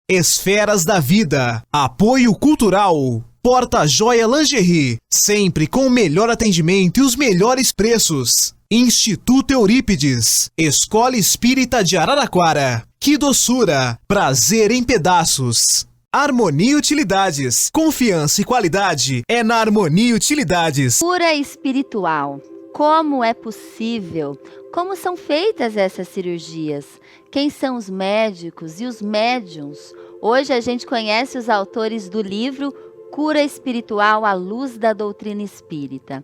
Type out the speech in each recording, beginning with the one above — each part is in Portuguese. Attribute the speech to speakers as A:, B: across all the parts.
A: Esferas da Vida, apoio cultural, Porta Joia Lingerie, sempre com o melhor atendimento e os melhores preços. Instituto Eurípides, Escola Espírita de Araraquara, que doçura, prazer em pedaços. Harmonia Utilidades, confiança e qualidade é na Harmonia Utilidades.
B: Cura espiritual, como é possível? Como são feitas essas cirurgias? Quem são os médicos e os médiuns? Hoje a gente conhece os autores do livro Cura Espiritual à Luz da Doutrina Espírita.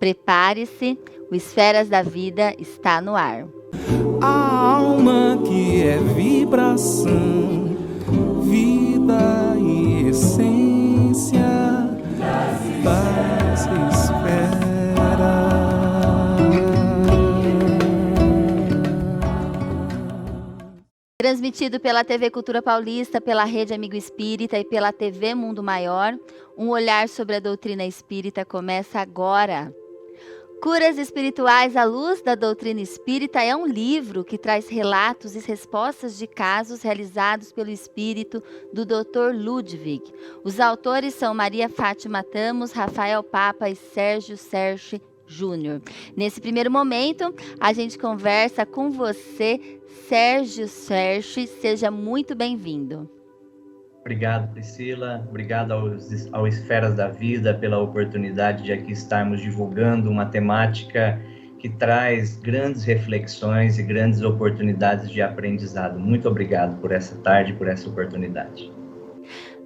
B: Prepare-se, o Esferas da Vida está no ar.
C: A alma que é vibração, vida e essência das esferas.
B: Transmitido pela TV Cultura Paulista, pela Rede Amigo Espírita e pela TV Mundo Maior, um olhar sobre a doutrina espírita começa agora. Curas Espirituais à Luz da Doutrina Espírita é um livro que traz relatos e respostas de casos realizados pelo espírito do Dr. Ludwig. Os autores são Maria Fátima Tamos, Rafael Papa e Sérgio Serche Júnior. Nesse primeiro momento, a gente conversa com você, Sérgio Serche. Seja muito bem-vindo.
D: Obrigado, Priscila. Obrigado ao Esferas da Vida pela oportunidade de aqui estarmos divulgando uma temática que traz grandes reflexões e grandes oportunidades de aprendizado. Muito obrigado por essa tarde, por essa oportunidade.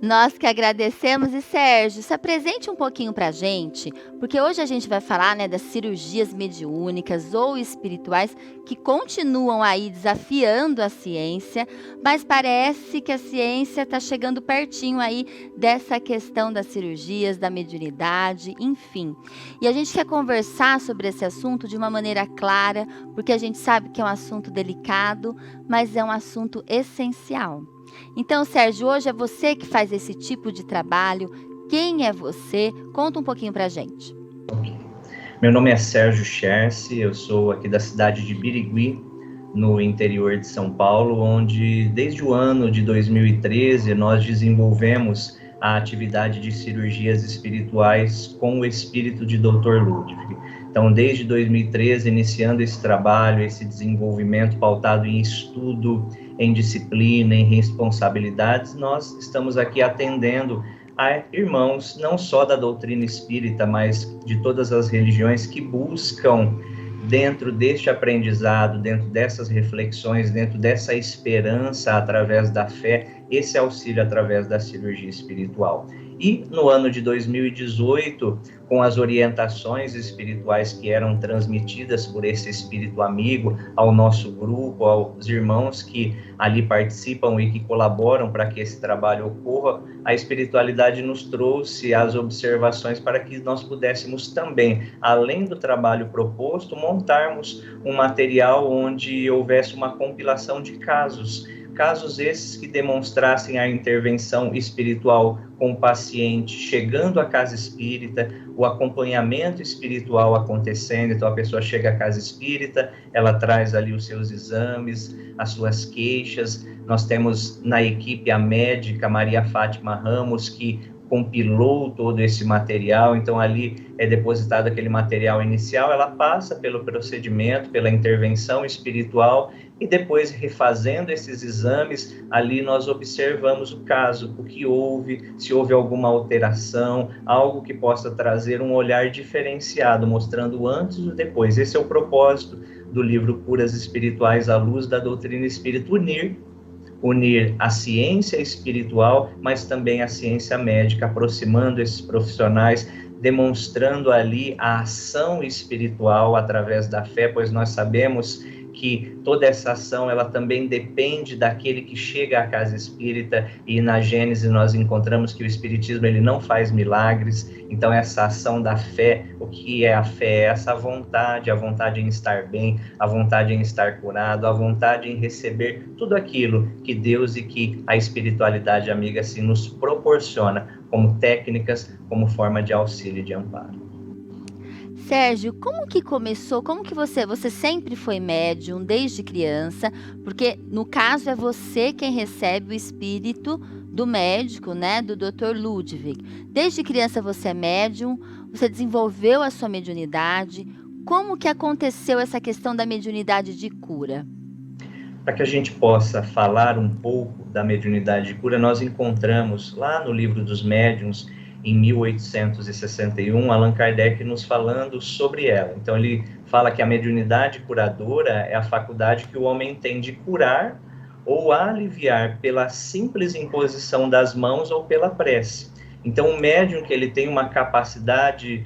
B: Nós que agradecemos. E Sérgio, se apresente um pouquinho para a gente, porque hoje a gente vai falar, das cirurgias mediúnicas ou espirituais que continuam aí desafiando a ciência, mas parece que a ciência está chegando pertinho aí dessa questão das cirurgias, da mediunidade, enfim. E a gente quer conversar sobre esse assunto de uma maneira clara, porque a gente sabe que é um assunto delicado, mas é um assunto essencial. Então, Sérgio, hoje é você que faz esse tipo de trabalho. Quem é você? Conta um pouquinho pra gente.
D: Meu nome é Sérgio Serche, eu sou aqui da cidade de Birigui, no interior de São Paulo, onde desde o ano de 2013 nós desenvolvemos a atividade de cirurgias espirituais com o espírito de Dr. Ludwig. Então, desde 2013, iniciando esse trabalho, esse desenvolvimento pautado em estudo, em disciplina, em responsabilidades, nós estamos aqui atendendo a irmãos, não só da doutrina espírita, mas de todas as religiões que buscam, dentro deste aprendizado, dentro dessas reflexões, dentro dessa esperança através da fé, esse auxílio através da cirurgia espiritual. E no ano de 2018, com as orientações espirituais que eram transmitidas por esse espírito amigo ao nosso grupo, aos irmãos que ali participam e que colaboram para que esse trabalho ocorra, a espiritualidade nos trouxe as observações para que nós pudéssemos também, além do trabalho proposto, montarmos um material onde houvesse uma compilação de casos esses que demonstrassem a intervenção espiritual com o paciente chegando à casa espírita, o acompanhamento espiritual acontecendo. Então a pessoa chega à casa espírita, ela traz ali os seus exames, as suas queixas. Nós temos na equipe a médica Maria Fátima Ramos, que compilou todo esse material. Então ali é depositado aquele material inicial, ela passa pelo procedimento, pela intervenção espiritual, e depois, refazendo esses exames, ali nós observamos o caso, o que houve, se houve alguma alteração, algo que possa trazer um olhar diferenciado, mostrando o antes e o depois. Esse é o propósito do livro Curas Espirituais à Luz da Doutrina Espírita, unir a ciência espiritual, mas também a ciência médica, aproximando esses profissionais, demonstrando ali a ação espiritual através da fé, pois nós sabemos que toda essa ação, ela também depende daquele que chega à casa espírita, e na Gênese nós encontramos que o espiritismo, ele não faz milagres. Então essa ação da fé, o que é a fé? É essa vontade, a vontade em estar bem, a vontade em estar curado, a vontade em receber tudo aquilo que Deus e que a espiritualidade amiga assim nos proporciona, como técnicas, como forma de auxílio e de amparo.
B: Sérgio, como que começou? Como que você sempre foi médium desde criança? Porque no caso é você quem recebe o espírito do médico, né, do Dr. Ludwig. Desde criança você é médium, você desenvolveu a sua mediunidade. Como que aconteceu essa questão da mediunidade de cura?
D: Para que a gente possa falar um pouco da mediunidade de cura, nós encontramos lá no Livro dos Médiuns, em 1861, Allan Kardec nos falando sobre ela. Então, ele fala que a mediunidade curadora é a faculdade que o homem tem de curar ou aliviar pela simples imposição das mãos ou pela prece. Então, o médium que ele tem uma capacidade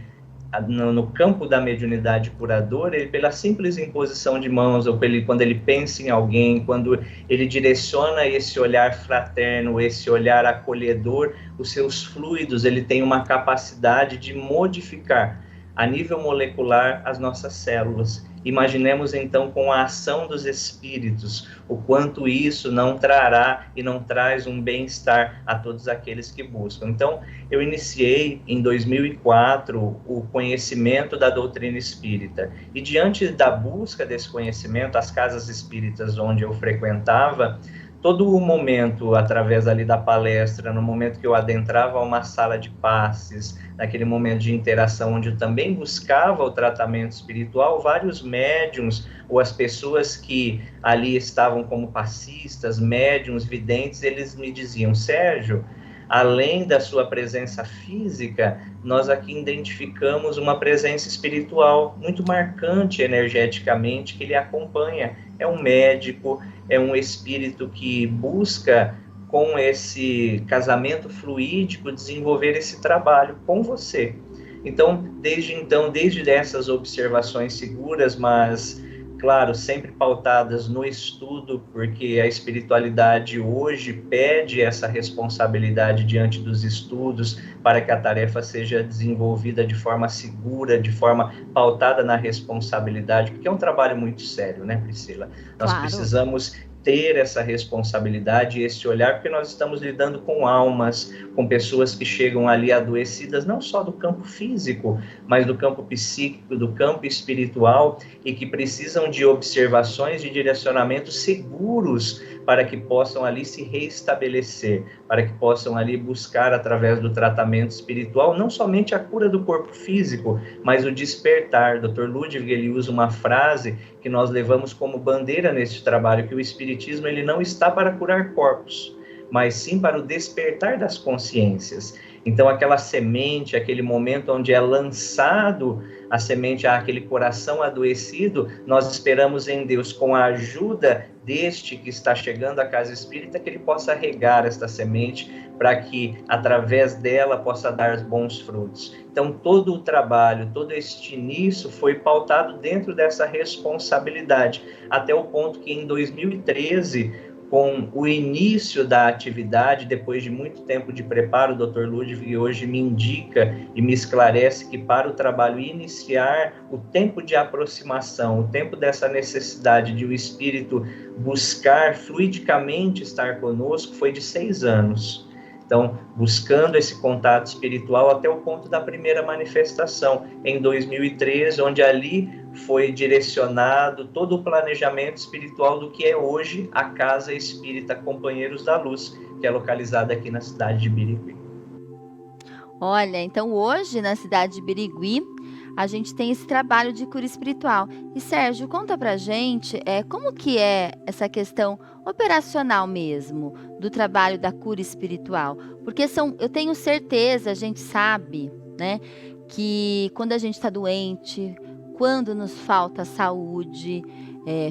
D: no campo da mediunidade curadora, ele, pela simples imposição de mãos, ou quando ele pensa em alguém, quando ele direciona esse olhar fraterno, esse olhar acolhedor, os seus fluidos, ele tem uma capacidade de modificar a nível molecular as nossas células. Imaginemos então com a ação dos espíritos, o quanto isso não trará e não traz um bem-estar a todos aqueles que buscam. Então, eu iniciei em 2004 o conhecimento da doutrina espírita. E diante da busca desse conhecimento, as casas espíritas onde eu frequentava, todo o momento, através ali da palestra, no momento que eu adentrava uma sala de passes, naquele momento de interação onde eu também buscava o tratamento espiritual, vários médiuns ou as pessoas que ali estavam como passistas, médiuns, videntes, eles me diziam: Sérgio, além da sua presença física, nós aqui identificamos uma presença espiritual muito marcante energeticamente que lhe acompanha. É um médico, é um espírito que busca, com esse casamento fluídico, desenvolver esse trabalho com você. Então, desde essas observações seguras, mas, claro, sempre pautadas no estudo, porque a espiritualidade hoje pede essa responsabilidade diante dos estudos para que a tarefa seja desenvolvida de forma segura, de forma pautada na responsabilidade, porque é um trabalho muito sério, né, Priscila? Nós precisamos ter essa responsabilidade, esse olhar, porque nós estamos lidando com almas, com pessoas que chegam ali adoecidas, não só do campo físico, mas do campo psíquico, do campo espiritual, e que precisam de observações de direcionamentos seguros para que possam ali se reestabelecer, para que possam ali buscar, através do tratamento espiritual, não somente a cura do corpo físico, mas o despertar. Dr. Ludwig, ele usa uma frase que nós levamos como bandeira neste trabalho, que o espiritismo ele não está para curar corpos, mas sim para o despertar das consciências. Então, aquela semente, aquele momento onde é lançado a semente àquele coração adoecido, nós esperamos em Deus, com a ajuda deste que está chegando à casa espírita, que ele possa regar esta semente, para que, através dela, possa dar bons frutos. Então, todo o trabalho, todo este início foi pautado dentro dessa responsabilidade, até o ponto que, em 2013, com o início da atividade, depois de muito tempo de preparo, o Dr. Ludwig hoje me indica e me esclarece que, para o trabalho iniciar, o tempo de aproximação, o tempo dessa necessidade de o espírito buscar fluidicamente estar conosco, foi de 6 anos. Então, buscando esse contato espiritual até o ponto da primeira manifestação, em 2013, onde ali foi direcionado todo o planejamento espiritual do que é hoje a Casa Espírita Companheiros da Luz, que é localizada aqui na cidade de Birigui.
B: Olha, então hoje na cidade de Birigui, a gente tem esse trabalho de cura espiritual. E Sérgio, conta pra gente como que é essa questão operacional mesmo do trabalho da cura espiritual. Porque eu tenho certeza, a gente sabe, né, que quando a gente está doente, quando nos falta saúde,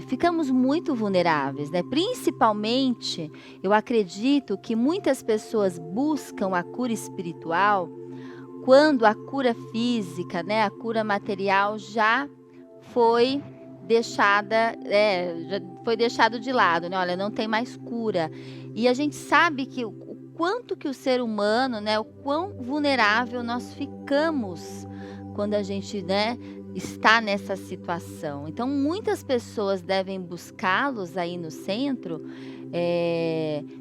B: ficamos muito vulneráveis, né? Principalmente, eu acredito que muitas pessoas buscam a cura espiritual quando a cura física, né, a cura material já foi deixada, já foi deixado de lado, né? Olha, não tem mais cura. E a gente sabe que o quanto que o ser humano, né, o quão vulnerável nós ficamos quando a gente, né, está nessa situação. Então, muitas pessoas devem buscá-los aí no centro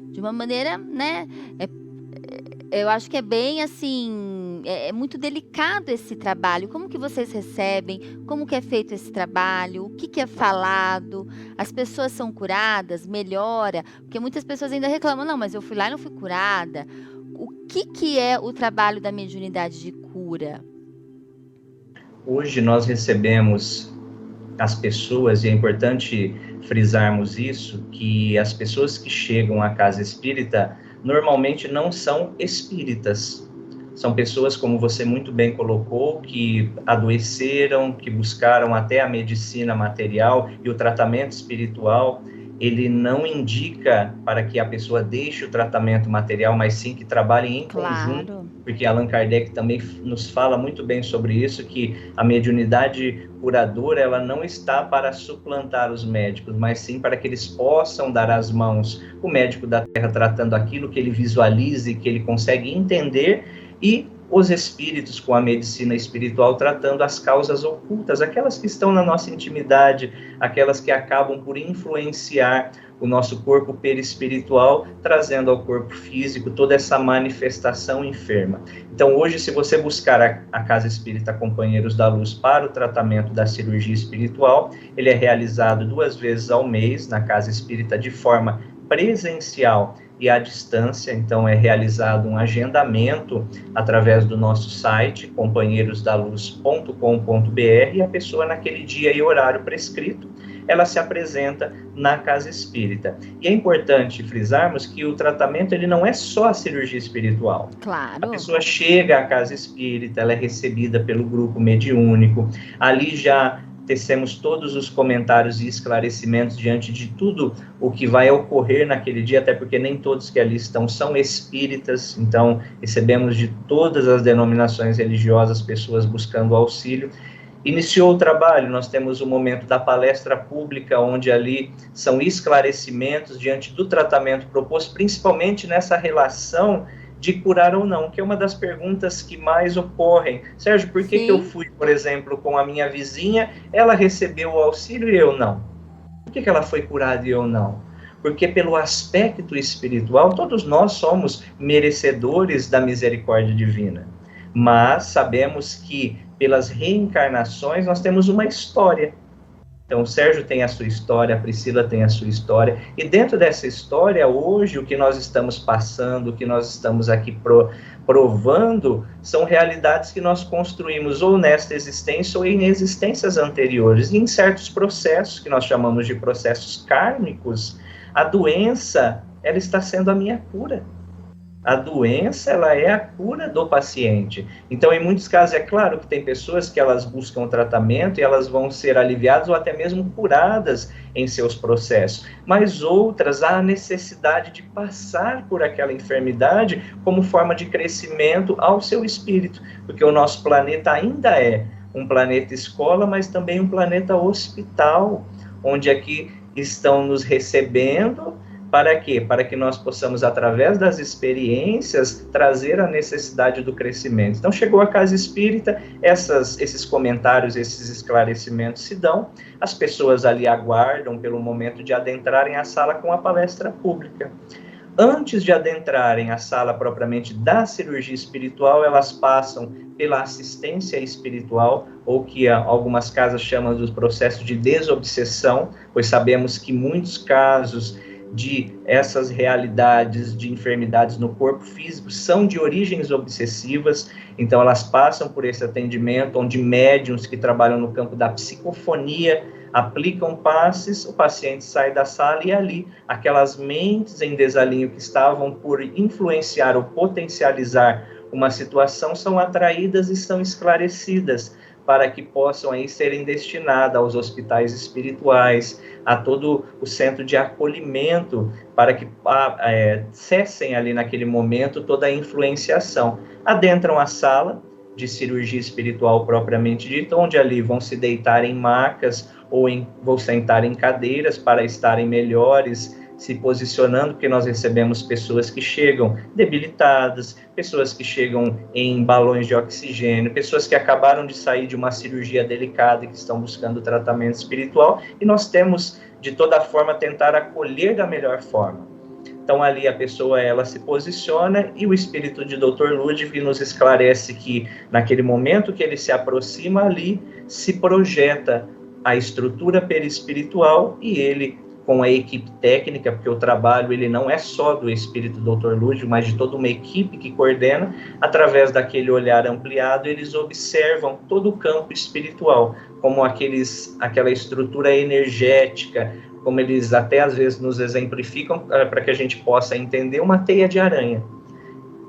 B: de uma maneira, né, eu acho que é bem assim, assim, é muito delicado esse trabalho. Como que vocês recebem? Como que é feito esse trabalho? O que que é falado? As pessoas são curadas? Melhora? Porque muitas pessoas ainda reclamam, não, mas eu fui lá e não fui curada. O que que é o trabalho da mediunidade de cura?
D: Hoje nós recebemos as pessoas, e é importante frisarmos isso, que as pessoas que chegam à casa espírita normalmente não são espíritas. São pessoas, como você muito bem colocou, que adoeceram, que buscaram até a medicina material, e o tratamento espiritual, ele não indica para que a pessoa deixe o tratamento material, mas sim que trabalhem em conjunto, porque Allan Kardec também nos fala muito bem sobre isso, que a mediunidade curadora, ela não está para suplantar os médicos, mas sim para que eles possam dar as mãos, o médico da Terra tratando aquilo que ele visualiza e que ele consegue entender, e os espíritos com a medicina espiritual tratando as causas ocultas, aquelas que estão na nossa intimidade, aquelas que acabam por influenciar o nosso corpo perispiritual, trazendo ao corpo físico toda essa manifestação enferma. Então hoje, se você buscar a Casa Espírita Companheiros da Luz para o tratamento da cirurgia espiritual, ele é realizado 2 vezes ao mês na Casa Espírita de forma presencial e à distância. Então é realizado um agendamento através do nosso site, companheirosdaluz.com.br, e a pessoa naquele dia e horário prescrito, ela se apresenta na Casa Espírita. E é importante frisarmos que o tratamento, ele não é só a cirurgia espiritual.
B: Claro.
D: A pessoa chega à Casa Espírita, ela é recebida pelo grupo mediúnico, ali já tecemos todos os comentários e esclarecimentos diante de tudo o que vai ocorrer naquele dia, até porque nem todos que ali estão são espíritas, então recebemos de todas as denominações religiosas pessoas buscando auxílio. Iniciou o trabalho, nós temos o momento da palestra pública, onde ali são esclarecimentos diante do tratamento proposto, principalmente nessa relação de curar ou não, que é uma das perguntas que mais ocorrem. Sérgio, por que eu fui, por exemplo, com a minha vizinha, ela recebeu o auxílio e eu não? Por que ela foi curada e eu não? Porque pelo aspecto espiritual, todos nós somos merecedores da misericórdia divina. Mas sabemos que pelas reencarnações nós temos uma história. Então, o Sérgio tem a sua história, a Priscila tem a sua história, e dentro dessa história, hoje, o que nós estamos passando, o que nós estamos aqui provando, são realidades que nós construímos ou nesta existência ou em existências anteriores. E em certos processos, que nós chamamos de processos kármicos, a doença, ela está sendo a minha cura. A doença, ela é a cura do paciente. Então, em muitos casos, é claro que tem pessoas que elas buscam tratamento e elas vão ser aliviadas ou até mesmo curadas em seus processos. Mas outras, há a necessidade de passar por aquela enfermidade como forma de crescimento ao seu espírito. Porque o nosso planeta ainda é um planeta escola, mas também um planeta hospital, onde aqui estão nos recebendo. Para quê? Para que nós possamos, através das experiências, trazer a necessidade do crescimento. Então, chegou a Casa Espírita, esses comentários, esses esclarecimentos se dão, as pessoas ali aguardam pelo momento de adentrarem a sala com a palestra pública. Antes de adentrarem a sala propriamente da cirurgia espiritual, elas passam pela assistência espiritual, ou que algumas casas chamam do processo de desobsessão, pois sabemos que muitos casos de essas realidades de enfermidades no corpo físico são de origens obsessivas, então elas passam por esse atendimento, onde médiuns que trabalham no campo da psicofonia aplicam passes, o paciente sai da sala e ali aquelas mentes em desalinho que estavam por influenciar ou potencializar uma situação são atraídas e são esclarecidas, para que possam aí serem destinadas aos hospitais espirituais, a todo o centro de acolhimento, para que cessem ali naquele momento toda a influenciação. Adentram a sala de cirurgia espiritual propriamente dita, onde ali vão se deitar em macas ou vão sentar em cadeiras para estarem melhores, se posicionando, porque nós recebemos pessoas que chegam debilitadas, pessoas que chegam em balões de oxigênio, pessoas que acabaram de sair de uma cirurgia delicada e que estão buscando tratamento espiritual, e nós temos, de toda forma, tentar acolher da melhor forma. Então ali a pessoa ela se posiciona e o espírito de Dr. Ludwig nos esclarece que naquele momento que ele se aproxima ali, se projeta a estrutura perispiritual e ele, com a equipe técnica, porque o trabalho ele não é só do espírito Dr. Ludwig, mas de toda uma equipe que coordena, através daquele olhar ampliado, eles observam todo o campo espiritual, como aquela estrutura energética, como eles até às vezes nos exemplificam, para que a gente possa entender uma teia de aranha,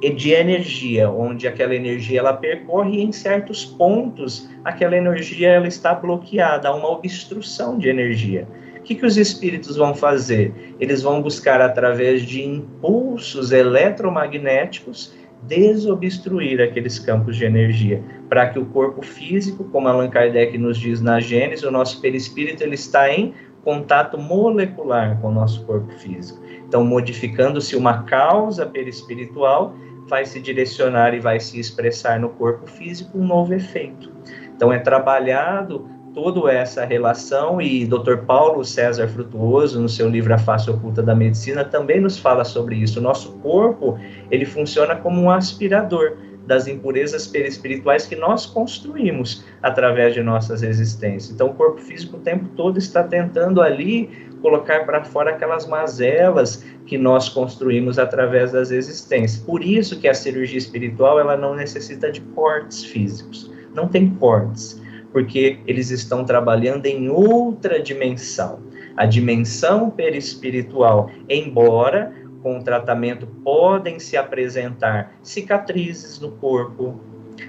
D: e de energia, onde aquela energia ela percorre e em certos pontos aquela energia ela está bloqueada, há uma obstrução de energia. O que os espíritos vão fazer? Eles vão buscar, através de impulsos eletromagnéticos, desobstruir aqueles campos de energia, para que o corpo físico, como Allan Kardec nos diz na Gênese, o nosso perispírito ele está em contato molecular com o nosso corpo físico. Então, modificando-se uma causa perispiritual, vai se direcionar e vai se expressar no corpo físico um novo efeito. Então, é trabalhado toda essa relação, e Dr. Paulo César Frutuoso, no seu livro A Face Oculta da Medicina, também nos fala sobre isso. O nosso corpo, ele funciona como um aspirador das impurezas perispirituais que nós construímos através de nossas existências. Então, o corpo físico o tempo todo está tentando ali colocar para fora aquelas mazelas que nós construímos através das existências. Por isso que a cirurgia espiritual, ela não necessita de cortes físicos. Não tem cortes, porque eles estão trabalhando em outra dimensão. A dimensão perispiritual, embora com o tratamento podem se apresentar cicatrizes no corpo,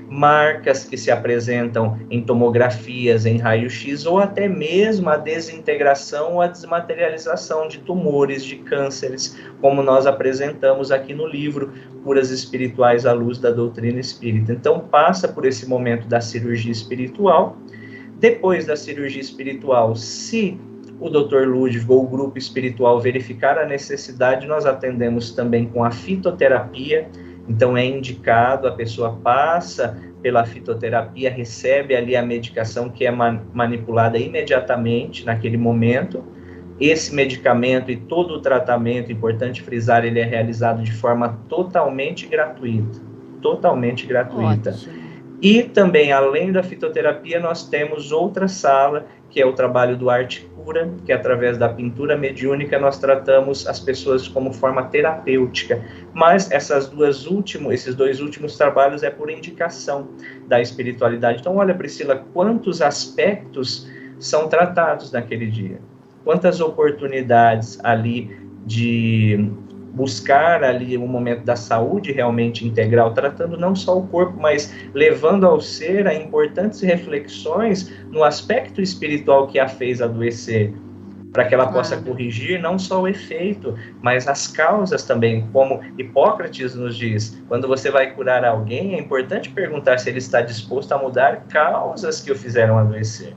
D: marcas que se apresentam em tomografias, em raio-x, ou até mesmo a desintegração ou a desmaterialização de tumores, de cânceres, como nós apresentamos aqui no livro Curas Espirituais à Luz da Doutrina Espírita. Então, passa por esse momento da cirurgia espiritual. Depois da cirurgia espiritual, se o Dr. Ludwig ou o grupo espiritual verificar a necessidade, nós atendemos também com a fitoterapia. Então, é indicado, a pessoa passa pela fitoterapia, recebe ali a medicação que é manipulada imediatamente naquele momento. Esse medicamento e todo o tratamento, importante frisar, ele é realizado de forma totalmente gratuita. Totalmente gratuita.
B: Ótimo.
D: E também, além da fitoterapia, nós temos outra sala, que é o trabalho do Arte Cura, que através da pintura mediúnica nós tratamos as pessoas como forma terapêutica. Mas esses dois últimos trabalhos é por indicação da espiritualidade. Então, olha, Priscila, quantos aspectos são tratados naquele dia. Quantas oportunidades ali de buscar ali um momento da saúde realmente integral, tratando não só o corpo, mas levando ao ser a importantes reflexões no aspecto espiritual que a fez adoecer, para que ela possa corrigir não só o efeito, mas as causas também, como Hipócrates nos diz, quando você vai curar alguém, é importante perguntar se ele está disposto a mudar causas que o fizeram adoecer.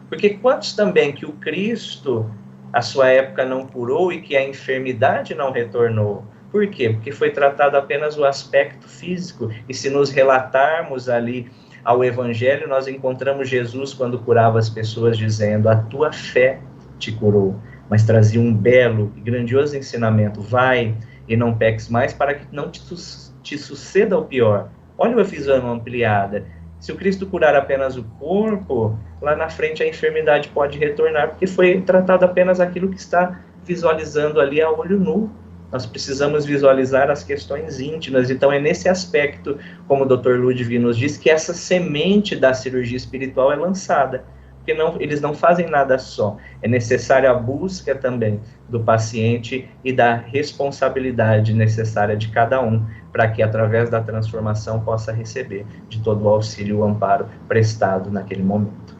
D: Porque quantos também que o Cristo, a sua época, não curou e que a enfermidade não retornou? Por quê? Porque foi tratado apenas o aspecto físico. E se nos relatarmos ali ao Evangelho, nós encontramos Jesus quando curava as pessoas dizendo: a tua fé te curou. Mas trazia um belo e grandioso ensinamento: vai e não peques mais, para que não te suceda o pior. Olha a visão ampliada. Se o Cristo curar apenas o corpo, lá na frente a enfermidade pode retornar, porque foi tratado apenas aquilo que está visualizando ali a olho nu. Nós precisamos visualizar as questões íntimas. Então é nesse aspecto, como o Dr. Ludwig nos diz, que essa semente da cirurgia espiritual é lançada. Porque eles não fazem nada só. É necessária a busca também do paciente e da responsabilidade necessária de cada um, para que através da transformação possa receber de todo o auxílio e o amparo prestado naquele momento.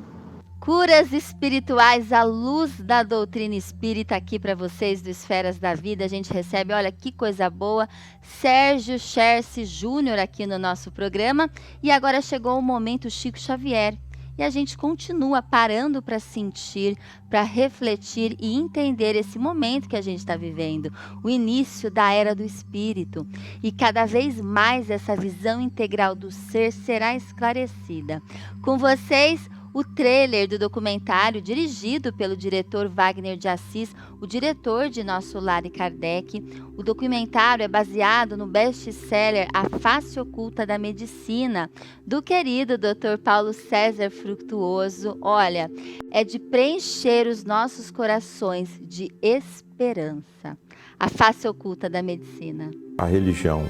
B: Curas espirituais à luz da doutrina espírita aqui para vocês do Esferas da Vida. A gente recebe, olha que coisa boa, Sérgio Scherce Júnior aqui no nosso programa. E agora chegou o momento Chico Xavier. E a gente continua parando para sentir, para refletir e entender esse momento que a gente está vivendo, o início da Era do Espírito. E cada vez mais essa visão integral do ser será esclarecida. Com vocês, o trailer do documentário dirigido pelo diretor Wagner de Assis, o diretor de Nosso Lar e Kardec. O documentário é baseado no best-seller A Face Oculta da Medicina, do querido Dr. Paulo César Frutuoso. Olha, é de preencher os nossos corações de esperança. A Face Oculta da Medicina.
E: A religião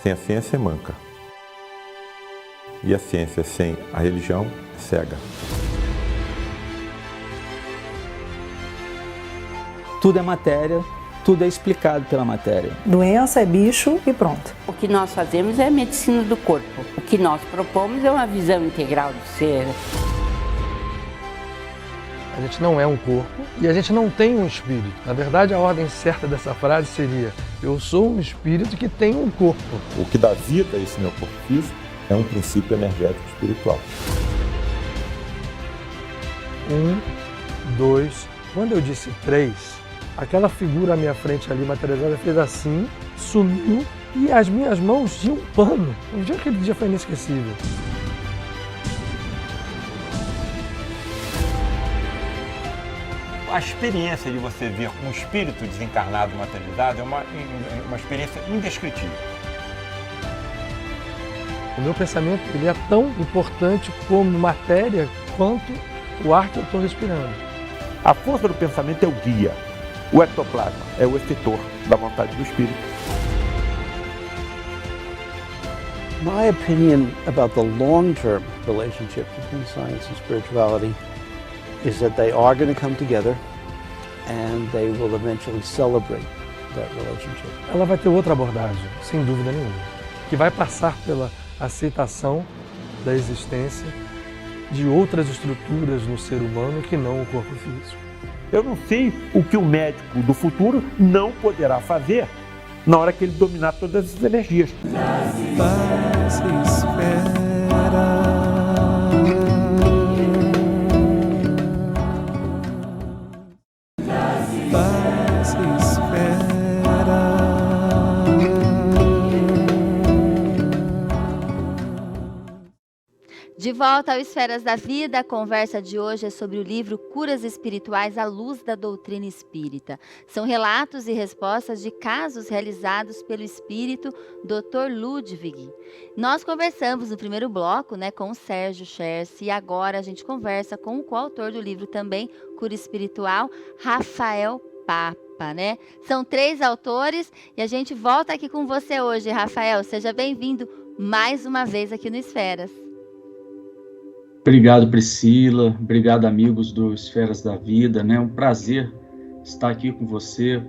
E: sem a ciência é manca. E a ciência sem a religião é cega.
F: Tudo é matéria, tudo é explicado pela matéria.
G: Doença é bicho e pronto.
H: O que nós fazemos é a medicina do corpo. O que nós propomos é uma visão integral do ser.
I: A gente não é um corpo e a gente não tem um espírito. Na verdade, a ordem certa dessa frase seria: eu sou um espírito que tem um corpo.
E: O que dá vida a esse meu corpo físico é um princípio energético espiritual.
I: 1, 2. Quando eu disse 3, aquela figura à minha frente ali materializada fez assim, sumiu e as minhas mãos tinham um pano. Aquele dia foi inesquecível.
J: A experiência de você ver um espírito desencarnado materializado é uma experiência indescritível.
I: O meu pensamento ele é tão importante como matéria quanto o ar que eu estou respirando.
E: A força do pensamento é o guia. O ectoplasma é o efetor da vontade do espírito.
K: My opinion about the long-term relationship between science and spirituality is that they are going to come together and they will eventually celebrate that relationship.
I: Ela vai ter outra abordagem, sem dúvida nenhuma, que vai passar pela aceitação da existência de outras estruturas no ser humano que não o corpo físico.
E: Eu não sei o que o médico do futuro não poderá fazer na hora que ele dominar todas essas energias.
C: Paz espera.
B: De volta ao Esferas da Vida, a conversa de hoje é sobre o livro Curas Espirituais à Luz da Doutrina Espírita. São relatos e respostas de casos realizados pelo espírito Dr. Ludwig. Nós conversamos no primeiro bloco, com o Sérgio Scherce, e agora a gente conversa com o coautor do livro também, Cura Espiritual, Rafael Papa, São 3 autores e a gente volta aqui com você hoje, Rafael. Seja bem-vindo mais uma vez aqui no Esferas.
L: Obrigado, Priscila. Obrigado, amigos do Esferas da Vida. É um prazer estar aqui com você.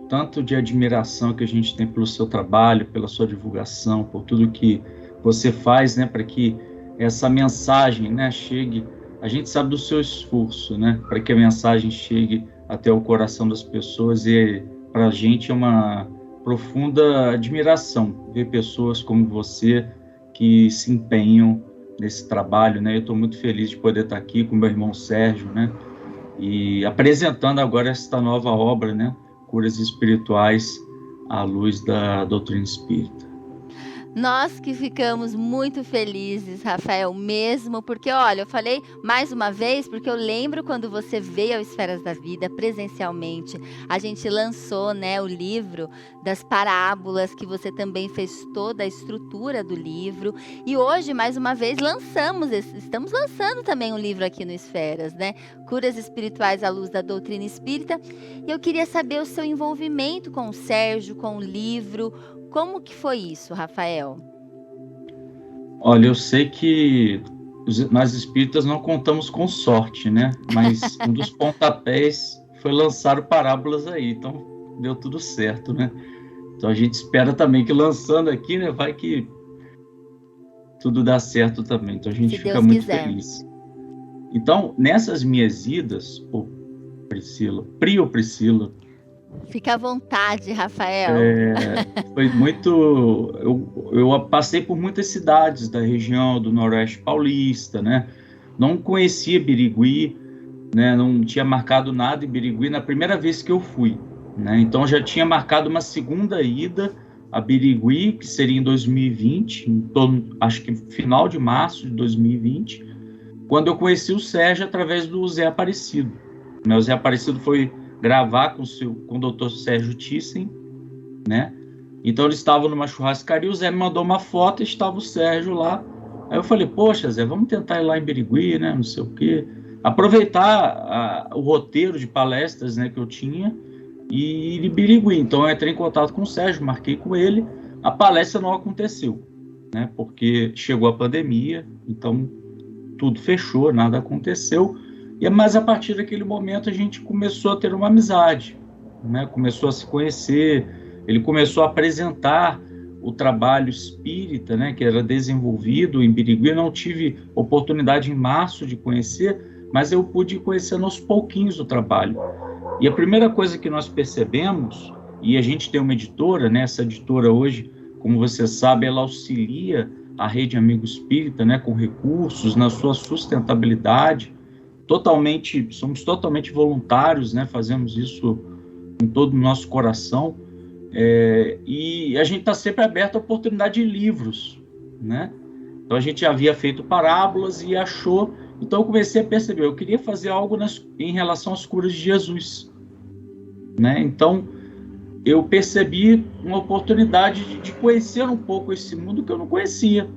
L: Tanto de admiração que a gente tem pelo seu trabalho, pela sua divulgação, por tudo que você faz, para que essa mensagem, chegue. A gente sabe do seu esforço, para que a mensagem chegue até o coração das pessoas. E para a gente é uma profunda admiração ver pessoas como você que se empenham nesse trabalho, Eu estou muito feliz de poder estar aqui com meu irmão Sérgio, e apresentando agora esta nova obra, Curas Espirituais à Luz da Doutrina Espírita.
B: Nós que ficamos muito felizes, Rafael, mesmo, porque, olha, eu falei mais uma vez, porque eu lembro quando você veio ao Esferas da Vida presencialmente, a gente lançou, o livro das parábolas, que você também fez toda a estrutura do livro, e hoje, mais uma vez, estamos lançando também um livro aqui no Esferas, Curas Espirituais à Luz da Doutrina Espírita, e eu queria saber o seu envolvimento com o Sérgio, com o livro. Como que foi isso, Rafael?
L: Olha, eu sei que nós espíritas não contamos com sorte, Mas um dos pontapés foi lançar o Parábolas aí, então deu tudo certo, Então a gente espera também que lançando aqui, vai que tudo dá certo também. Então a gente fica muito feliz. Então, nessas minhas idas, Priscila,
B: fica à vontade, Rafael.
L: Foi muito... Eu passei por muitas cidades da região do Noroeste Paulista, Não conhecia Birigui, Não tinha marcado nada em Birigui na primeira vez que eu fui, Então já tinha marcado uma segunda ida a Birigui, que seria em 2020, acho que final de março de 2020, quando eu conheci o Sérgio através do Zé Aparecido. O Zé Aparecido foi gravar com o doutor Sérgio Thyssen, né? Então eles estavam numa churrascaria, o Zé me mandou uma foto e estava o Sérgio lá. Aí eu falei, poxa, Zé, vamos tentar ir lá em Birigui, né? Não sei o quê. Aproveitar o roteiro de palestras, né, que eu tinha e ir em Birigui. Então eu entrei em contato com o Sérgio, marquei com ele. A palestra não aconteceu, né? Porque chegou a pandemia, então tudo fechou, nada aconteceu. Mas a partir daquele momento a gente começou a ter uma amizade, né? Começou a se conhecer, ele começou a apresentar o trabalho espírita, né, que era desenvolvido em Birigui. Eu não tive oportunidade em março de conhecer, mas eu pude conhecer aos pouquinhos o trabalho. E a primeira coisa que nós percebemos, e a gente tem uma editora, né, essa editora hoje, como você sabe, ela auxilia a Rede Amigo Espírita, né, com recursos, na sua sustentabilidade. Somos totalmente voluntários, né, fazemos isso com todo o nosso coração, e a gente está sempre aberto à oportunidade de livros, né? Então a gente havia feito parábolas e achou, então eu comecei a perceber, eu queria fazer algo em relação às curas de Jesus, né? Então eu percebi uma oportunidade de conhecer um pouco esse mundo que eu não conhecia,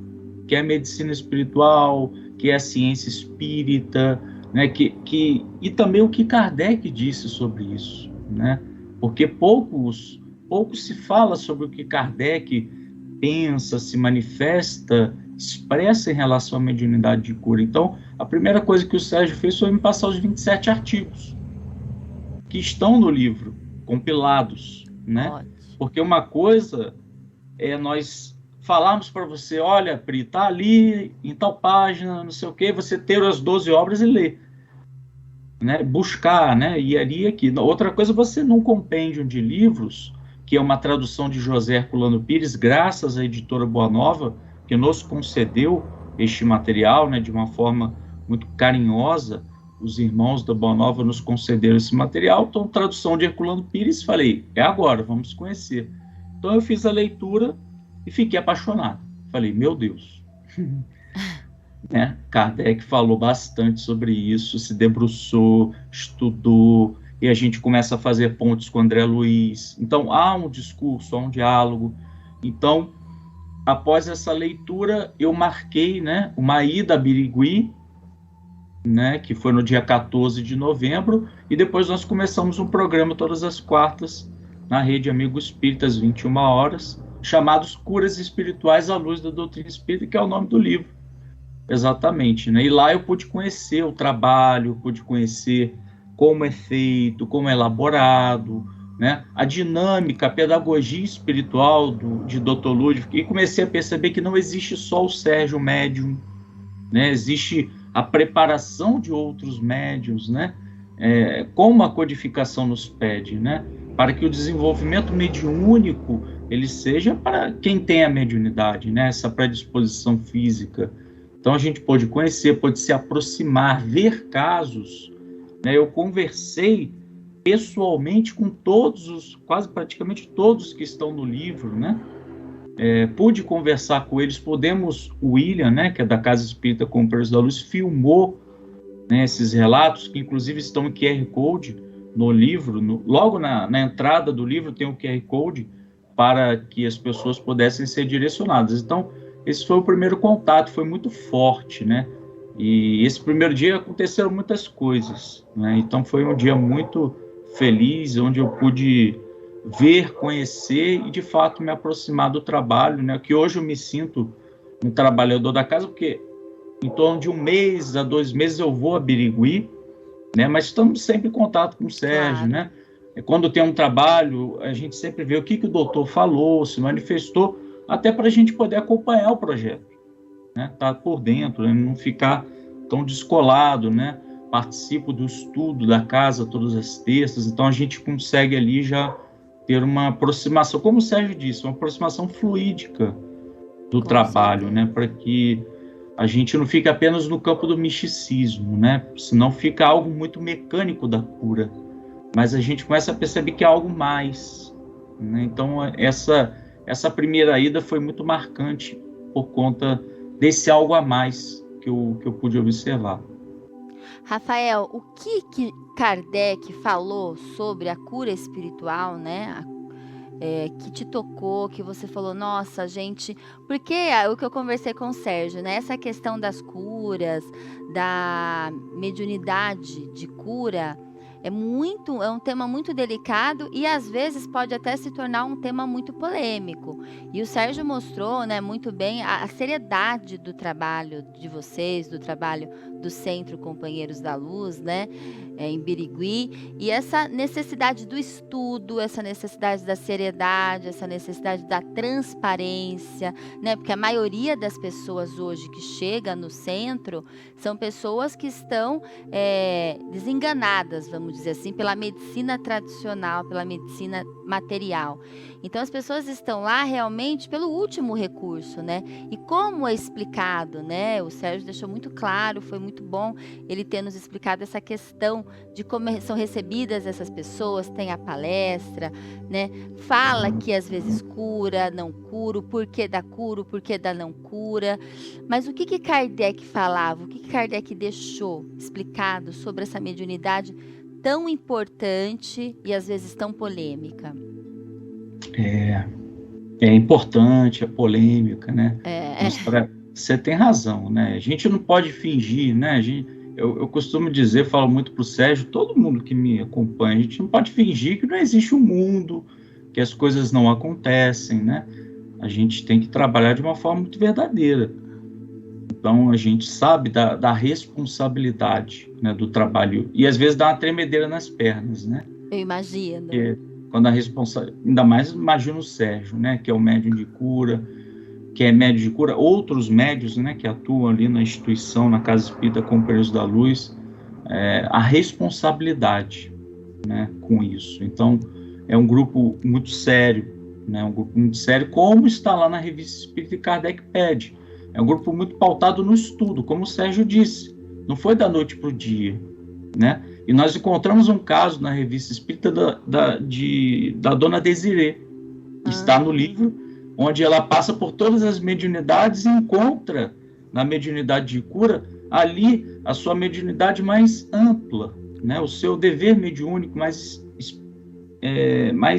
L: que é a medicina espiritual, que é a ciência espírita, né, e também o que Kardec disse sobre isso, né? Porque pouco se fala sobre o que Kardec pensa, se manifesta, expressa em relação à mediunidade de cura. Então, a primeira coisa que o Sérgio fez foi me passar os 27 artigos que estão no livro, compilados, né? Ótimo. Porque uma coisa é nós falarmos para você, olha, Pri, tá ali em tal página, não sei o quê, você ter as 12 obras e ler, né? Buscar, né? E ali e aqui. Outra coisa, você num compêndio de livros, que é uma tradução de José Herculano Pires, graças à editora Boa Nova, que nos concedeu este material, né, de uma forma muito carinhosa. Os irmãos da Boa Nova nos concederam esse material. Então, tradução de Herculano Pires, falei, é agora, vamos conhecer. Então, eu fiz a leitura e fiquei apaixonado. Falei, meu Deus. Né? Kardec falou bastante sobre isso, se debruçou, estudou, e a gente começa a fazer pontes com André Luiz. Então, há um discurso, há um diálogo. Então, após essa leitura, eu marquei, né, uma ida a Birigui, né, que foi no dia 14 de novembro, e depois nós começamos um programa todas as quartas, na Rede Amigo Espírita, às 21 horas, chamados Curas Espirituais à Luz da Doutrina Espírita, que é o nome do livro. Exatamente, né? E lá eu pude conhecer o trabalho, pude conhecer como é feito, como é elaborado, né? A dinâmica, a pedagogia espiritual de Dr. Ludwig, e comecei a perceber que não existe só o Sérgio médium, né? Existe a preparação de outros médiuns, né? Como a codificação nos pede, né? Para que o desenvolvimento mediúnico ele seja para quem tem a mediunidade, né? Essa predisposição física. Então a gente pode conhecer, pode se aproximar, ver casos, né? Eu conversei pessoalmente com quase praticamente todos que estão no livro, né? Pude conversar com eles, o William, né, que é da Casa Espírita Companheiros da Luz, filmou, né, esses relatos, que inclusive estão em QR Code no livro, logo na entrada do livro tem um QR Code para que as pessoas pudessem ser direcionadas. Então, esse foi o primeiro contato, foi muito forte, né? E esse primeiro dia aconteceram muitas coisas, né? Então foi um dia muito feliz, onde eu pude ver, conhecer e de fato me aproximar do trabalho, né? Que hoje eu me sinto um trabalhador da casa, porque em torno de 1 mês a 2 meses eu vou a Birigui, né? Mas estamos sempre em contato com o Sérgio, né? Quando tem um trabalho, a gente sempre vê o que o doutor falou, se manifestou, até para a gente poder acompanhar o projeto, né? Tá por dentro, né? Não ficar tão descolado, né? Participo do estudo da casa todas as terças, então a gente consegue ali já ter uma aproximação, como o Sérgio disse, uma aproximação fluídica do trabalho, né? Para que a gente não fique apenas no campo do misticismo, né? Senão fica algo muito mecânico da cura, mas a gente começa a perceber que é algo mais, né? Então essa primeira ida foi muito marcante por conta desse algo a mais que eu pude observar.
B: Rafael, o que Kardec falou sobre a cura espiritual, né? Que te tocou, que você falou, nossa, gente... Porque o que eu conversei com o Sérgio, né? Essa questão das curas, da mediunidade de cura, é um tema muito delicado e às vezes pode até se tornar um tema muito polêmico. E o Sérgio mostrou, né, muito bem a seriedade do trabalho de vocês, do trabalho do Centro Companheiros da Luz, né, em Birigui, e essa necessidade do estudo, essa necessidade da seriedade, essa necessidade da transparência, né, porque a maioria das pessoas hoje que chega no centro são pessoas que estão desenganadas, vamos dizer assim, pela medicina tradicional, pela medicina material. Então as pessoas estão lá realmente pelo último recurso, né? E como é explicado, né? O Sérgio deixou muito claro, foi muito bom ele ter nos explicado essa questão de como são recebidas essas pessoas, tem a palestra, né? Fala que às vezes cura, não cura, o porquê da cura, o porquê da não cura. Mas o que Kardec falava, o que Kardec deixou explicado sobre essa mediunidade tão importante e às vezes tão polêmica?
L: É importante, é polêmica, né? Você tem razão, né? A gente não pode fingir, né? Eu costumo dizer, falo muito para o Sérgio, todo mundo que me acompanha, a gente não pode fingir que não existe um mundo, que as coisas não acontecem, né? A gente tem que trabalhar de uma forma muito verdadeira. Então, a gente sabe da responsabilidade, né, do trabalho. E, às vezes, dá uma tremedeira nas pernas, né?
B: Eu imagino.
L: Porque quando a responsabilidade... Ainda mais, imagino o Sérgio, né? Que é o médium de cura, que é médium de cura. Outros médios, né? Que atuam ali na instituição, na Casa Espírita Companheiros da Luz. A responsabilidade, né, com isso. Então, é um grupo muito sério, né? Um grupo muito sério, como está lá na Revista Espírita e Kardec pede. É um grupo muito pautado no estudo, como o Sérgio disse. Não foi da noite para o dia, né? E nós encontramos um caso na Revista Espírita da Dona Desirê. Está no livro, onde ela passa por todas as mediunidades e encontra, na mediunidade de cura, ali a sua mediunidade mais ampla, né? O seu dever mediúnico mais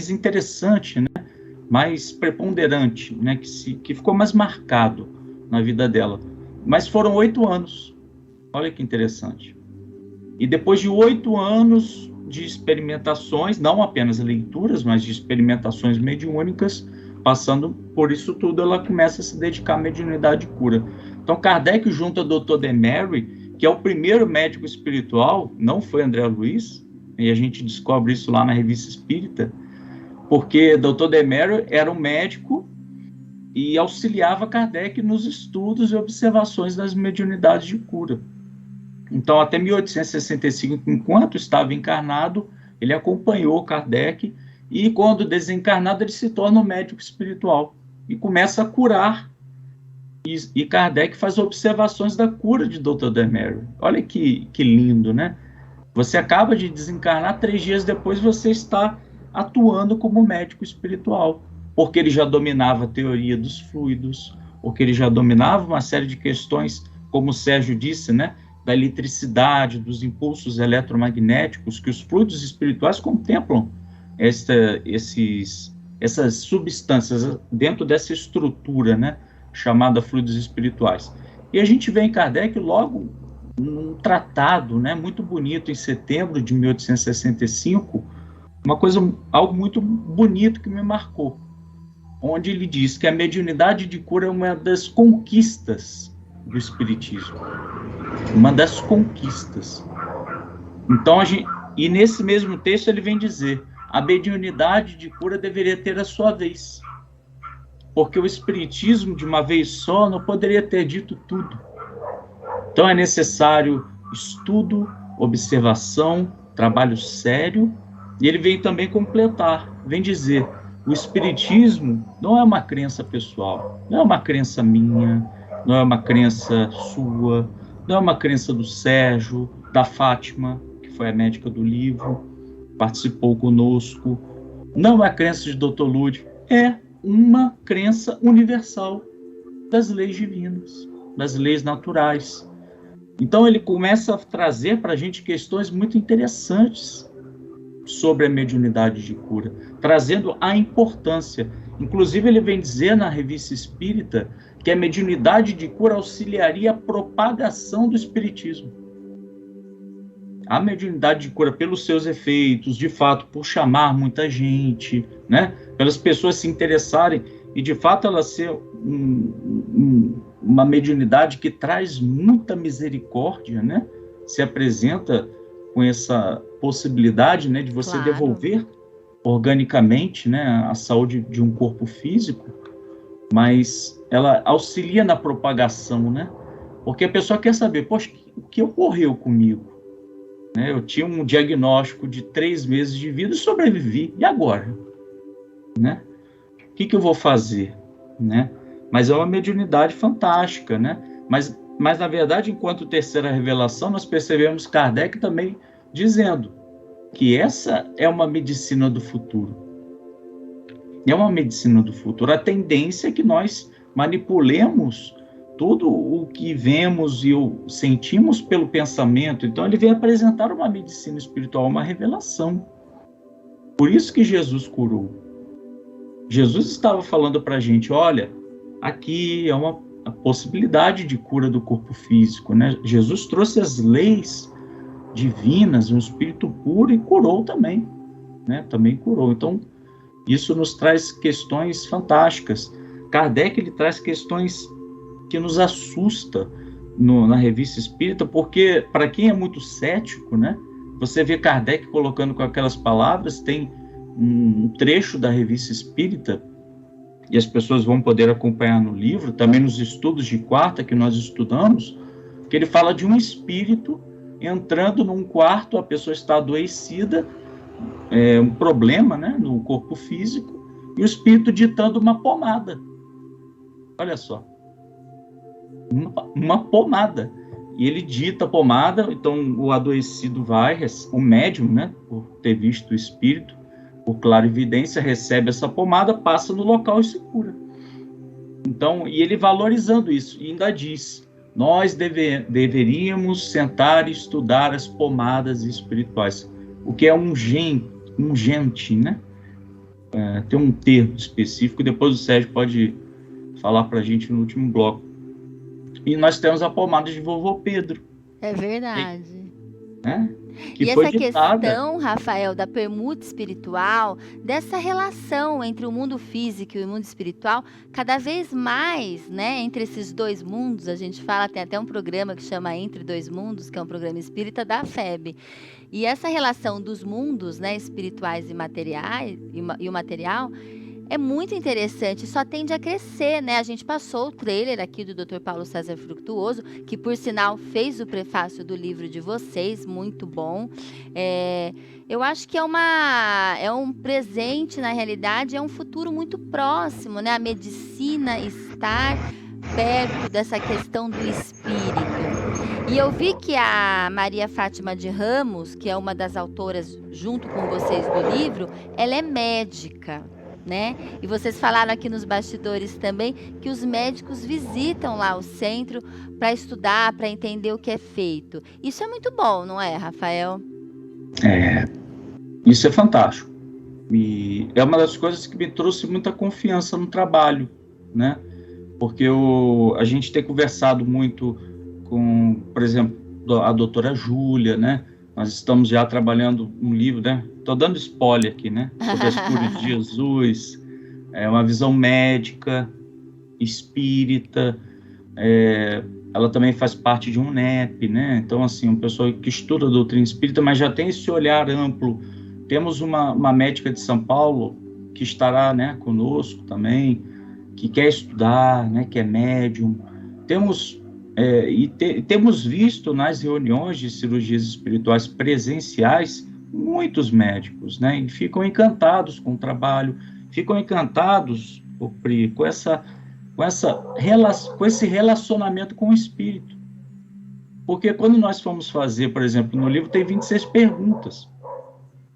L: interessante, né? Mais preponderante, né? Que ficou mais marcado na vida dela. Mas foram 8 anos. Olha que interessante. E depois de 8 anos de experimentações, não apenas leituras, mas de experimentações mediúnicas, passando por isso tudo, ela começa a se dedicar à mediunidade de cura. Então, Kardec junto ao Dr. Demery, que é o primeiro médico espiritual, não foi André Luiz, e a gente descobre isso lá na Revista Espírita, porque Dr. Demery era um médico e auxiliava Kardec nos estudos e observações das mediunidades de cura. Então, até 1865, enquanto estava encarnado, ele acompanhou Kardec e, quando desencarnado, ele se torna um médico espiritual e começa a curar. E Kardec faz observações da cura de Dr. Demery. Olha que lindo, né? Você acaba de desencarnar, 3 dias depois você está atuando como médico espiritual, porque ele já dominava a teoria dos fluidos, porque ele já dominava uma série de questões, como o Sérgio disse, né, da eletricidade, dos impulsos eletromagnéticos, que os fluidos espirituais contemplam essas substâncias dentro dessa estrutura, né, chamada fluidos espirituais. E a gente vê em Kardec logo um tratado, né, muito bonito, em setembro de 1865, algo muito bonito que me marcou, onde ele diz que a mediunidade de cura é uma das conquistas do Espiritismo. Uma das conquistas. Então, e nesse mesmo texto ele vem dizer, a mediunidade de cura deveria ter a sua vez. Porque o Espiritismo, de uma vez só, não poderia ter dito tudo. Então é necessário estudo, observação, trabalho sério, e ele vem também completar, vem dizer, o Espiritismo não é uma crença pessoal, não é uma crença minha, não é uma crença sua, não é uma crença do Sérgio, da Fátima, que foi a médica do livro, participou conosco, não é uma crença de Dr. Lúdio, é uma crença universal das leis divinas, das leis naturais. Então ele começa a trazer para a gente questões muito interessantes sobre a mediunidade de cura, trazendo a importância. Inclusive ele vem dizer na Revista Espírita que a mediunidade de cura auxiliaria a propagação do espiritismo. A mediunidade de cura, pelos seus efeitos, de fato, por chamar muita gente, né? Pelas pessoas se interessarem, e de fato ela ser uma mediunidade que traz muita misericórdia, né? Se apresenta com essa possibilidade, né, de você devolver organicamente, né, a saúde de um corpo físico, mas ela auxilia na propagação, né? Porque a pessoa quer saber, poxa, o que ocorreu comigo? Né? Eu tinha um diagnóstico de 3 meses de vida e sobrevivi. E agora? Né? O que eu vou fazer? Né? Mas é uma mediunidade fantástica, né? Mas na verdade, enquanto terceira revelação, nós percebemos Kardec também dizendo que essa é uma medicina do futuro. É uma medicina do futuro. A tendência é que nós manipulemos tudo o que vemos e sentimos pelo pensamento. Então ele vem apresentar uma medicina espiritual, uma revelação. Por isso que Jesus curou. Jesus estava falando para a gente, olha, aqui é uma possibilidade de cura do corpo físico, né? Jesus trouxe as leis divinas, um espírito puro, e curou também, né? Também curou. Então, isso nos traz questões fantásticas. Kardec, ele traz questões que nos assusta na Revista Espírita, porque para quem é muito cético, né? Você vê Kardec colocando com aquelas palavras, tem um trecho da Revista Espírita, e as pessoas vão poder acompanhar no livro, também nos estudos de quarta que nós estudamos, que ele fala de um espírito entrando num quarto, a pessoa está adoecida, um problema, né, no corpo físico, e o espírito ditando uma pomada. Olha só. Uma pomada. E ele dita a pomada, então o adoecido vai, o médium, né, por ter visto o espírito, por clarividência, recebe essa pomada, passa no local e se cura. Então, e ele valorizando isso, e ainda diz, nós deveríamos sentar e estudar as pomadas espirituais, o que é ungente, né? Tem um termo específico, depois o Sérgio pode falar para a gente no último bloco. E nós temos a pomada de vovô Pedro.
B: É verdade.
L: Que
B: e
L: foi
B: essa
L: ditada.
B: questão, Rafael, da permuta espiritual, dessa relação entre o mundo físico e o mundo espiritual, cada vez mais, né, entre esses dois mundos, a gente fala, tem até um programa que chama Entre Dois Mundos, que é um programa espírita da FEB. E essa relação dos mundos, né, espirituais e materiais, e o material, é muito interessante, só tende a crescer, né? A gente passou o trailer aqui do Dr. Paulo César Frutuoso, que por sinal fez o prefácio do livro de vocês, muito bom. Eu acho que é um presente, na realidade, é um futuro muito próximo, né? A medicina estar perto dessa questão do espírito. E eu vi que a Maria Fátima de Ramos, que é uma das autoras junto com vocês do livro, ela é médica, né? E vocês falaram aqui nos bastidores também que os médicos visitam lá o centro para estudar, para entender o que é feito. Isso é muito bom, não é, Rafael?
L: Isso é fantástico. E é uma das coisas que me trouxe muita confiança no trabalho, né? Porque a gente tem conversado muito com, por exemplo, a doutora Júlia, né? Nós estamos já trabalhando um livro, né? Estou dando spoiler aqui, né? Sobre as curas de Jesus. É uma visão médica, espírita. Ela também faz parte de um NEP, né? Então, assim, uma pessoa que estuda a doutrina espírita, mas já tem esse olhar amplo. Temos uma médica de São Paulo que estará, né, conosco também, que quer estudar, né? Que é médium. Temos visto nas reuniões de cirurgias espirituais presenciais muitos médicos, né? E ficam encantados com o trabalho, ficam encantados com esse relacionamento com o espírito. Porque quando nós fomos fazer, por exemplo, no livro tem 26 perguntas.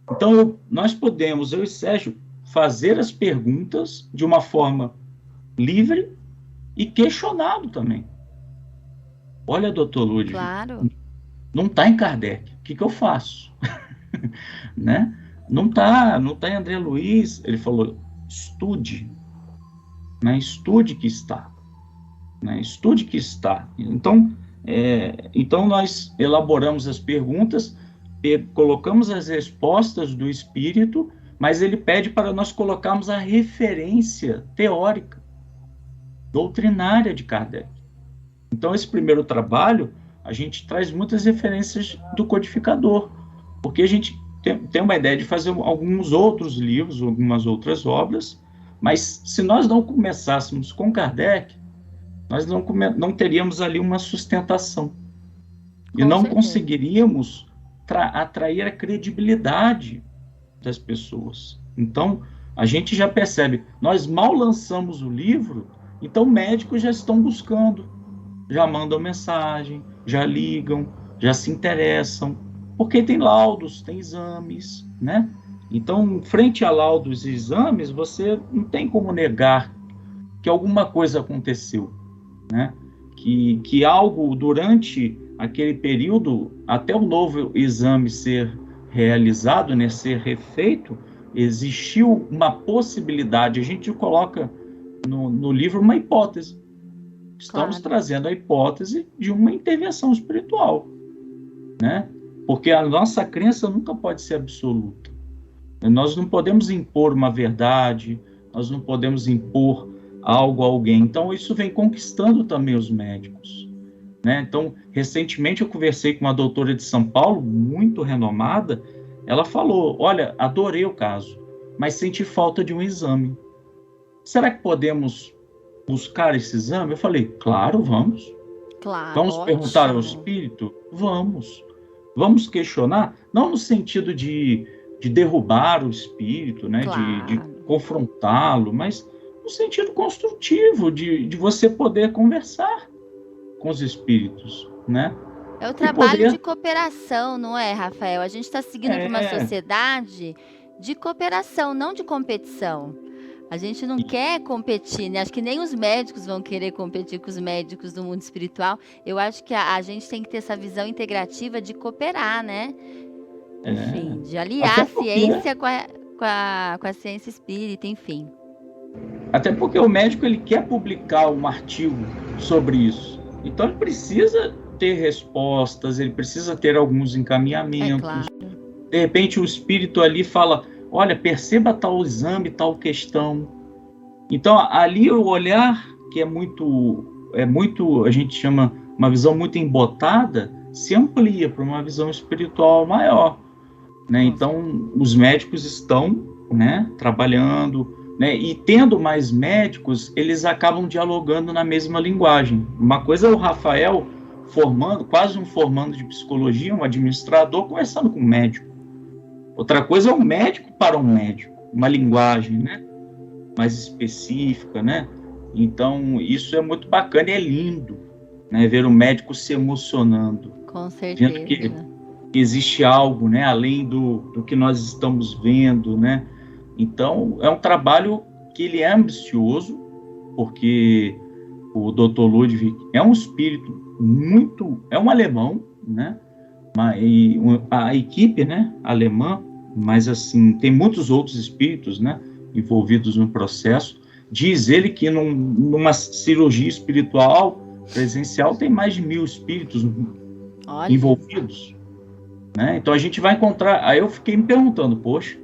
L: Então, nós podemos, eu e Sérgio, fazer as perguntas de uma forma livre e questionado também. Olha, doutor Ludwig,
B: Claro.
L: não está em Kardec, o que eu faço? Né? Não está em André Luiz. Ele falou, estude, né? Estude que está. Né? Estude que está. Então nós elaboramos as perguntas, colocamos as respostas do Espírito, mas ele pede para nós colocarmos a referência teórica, doutrinária de Kardec. Então, esse primeiro trabalho, a gente traz muitas referências do codificador, porque a gente tem uma ideia de fazer alguns outros livros, algumas outras obras, mas se nós não começássemos com Kardec, nós não teríamos ali uma sustentação. E não conseguiríamos atrair a credibilidade das pessoas. Então, a gente já percebe, nós mal lançamos o livro, então médicos já estão buscando, já mandam mensagem, já ligam, já se interessam, porque tem laudos, tem exames, né? Então, frente a laudos e exames, você não tem como negar que alguma coisa aconteceu, né? Que algo durante aquele período, até o novo exame ser realizado, né, ser refeito, existiu uma possibilidade. A gente coloca no livro uma hipótese. Estamos trazendo a hipótese de uma intervenção espiritual, né? Porque a nossa crença nunca pode ser absoluta. Nós não podemos impor uma verdade, nós não podemos impor algo a alguém. Então, isso vem conquistando também os médicos, né? Então, recentemente eu conversei com uma doutora de São Paulo, muito renomada. Ela falou, olha, adorei o caso, mas senti falta de um exame. Será que podemos buscar esse exame? Eu falei, claro, vamos.
B: Claro,
L: vamos perguntar ao espírito? Vamos. Vamos questionar, não no sentido de derrubar o espírito, né?
B: Claro.
L: De confrontá-lo, mas no sentido construtivo, de você poder conversar com os espíritos, né?
B: É o trabalho de cooperação, não é, Rafael? A gente está seguindo para uma sociedade de cooperação, não de competição. A gente não quer competir, né? Acho que nem os médicos vão querer competir com os médicos do mundo espiritual. Eu acho que a gente tem que ter essa visão integrativa de cooperar, né? Enfim, de aliar a ciência com a ciência espírita, enfim.
L: Até porque o médico ele quer publicar um artigo sobre isso. Então ele precisa ter respostas, ele precisa ter alguns encaminhamentos.
B: Claro.
L: De repente o espírito ali fala, olha, perceba tal exame, tal questão. Então ali o olhar, que é muito, a gente chama uma visão muito embotada, se amplia para uma visão espiritual maior, né? Então os médicos estão, né, trabalhando, né, e tendo mais médicos, eles acabam dialogando na mesma linguagem. Uma coisa é o Rafael formando, quase um formando de psicologia, um administrador conversando com um médico. Outra coisa é um médico para um médico, uma linguagem, né, mais específica, né? Então, isso é muito bacana e é lindo, né, ver o médico se emocionando.
B: Com certeza.
L: Vendo que existe algo, né, além do que nós estamos vendo, né? Então, é um trabalho que ele é ambicioso, porque o Dr. Ludwig é um espírito é um alemão, né? E a equipe, né, alemã, mas assim, tem muitos outros espíritos, né, envolvidos no processo. Diz ele que numa cirurgia espiritual presencial tem mais de 1000 espíritos envolvidos, né? Então a gente vai encontrar. Aí eu fiquei me perguntando, poxa,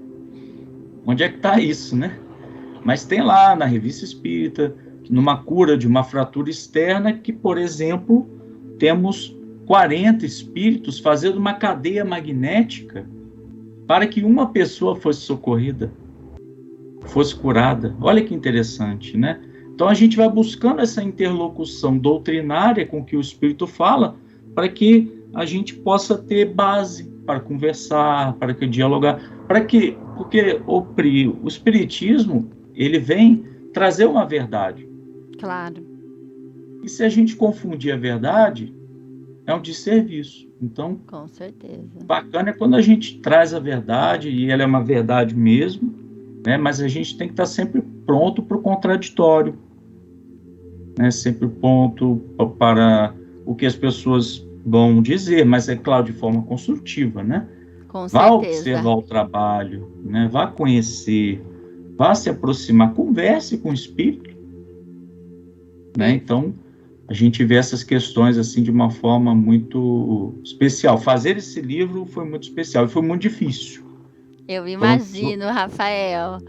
L: onde é que está isso, né? Mas tem lá na Revista Espírita, numa cura de uma fratura externa, que, por exemplo, temos 40 espíritos fazendo uma cadeia magnética para que uma pessoa fosse socorrida, fosse curada. Olha que interessante, né? Então a gente vai buscando essa interlocução doutrinária com que o Espírito fala, para que a gente possa ter base para conversar, para que dialogar, porque o Espiritismo, ele vem trazer uma verdade.
B: Claro.
L: E se a gente confundir a verdade, é um desserviço. Então,
B: com certeza.
L: Bacana é quando a gente traz a verdade, e ela é uma verdade mesmo, né? Mas a gente tem que estar sempre pronto para o contraditório, né? Sempre pronto para o que as pessoas vão dizer, mas é claro, de forma construtiva, né?
B: Com
L: Vá
B: certeza.
L: observar o trabalho, né? Vá conhecer, vá se aproximar, converse com o espírito, né? Então, a gente vê essas questões assim de uma forma muito especial. Fazer esse livro foi muito especial e foi muito difícil.
B: Eu imagino, Rafael.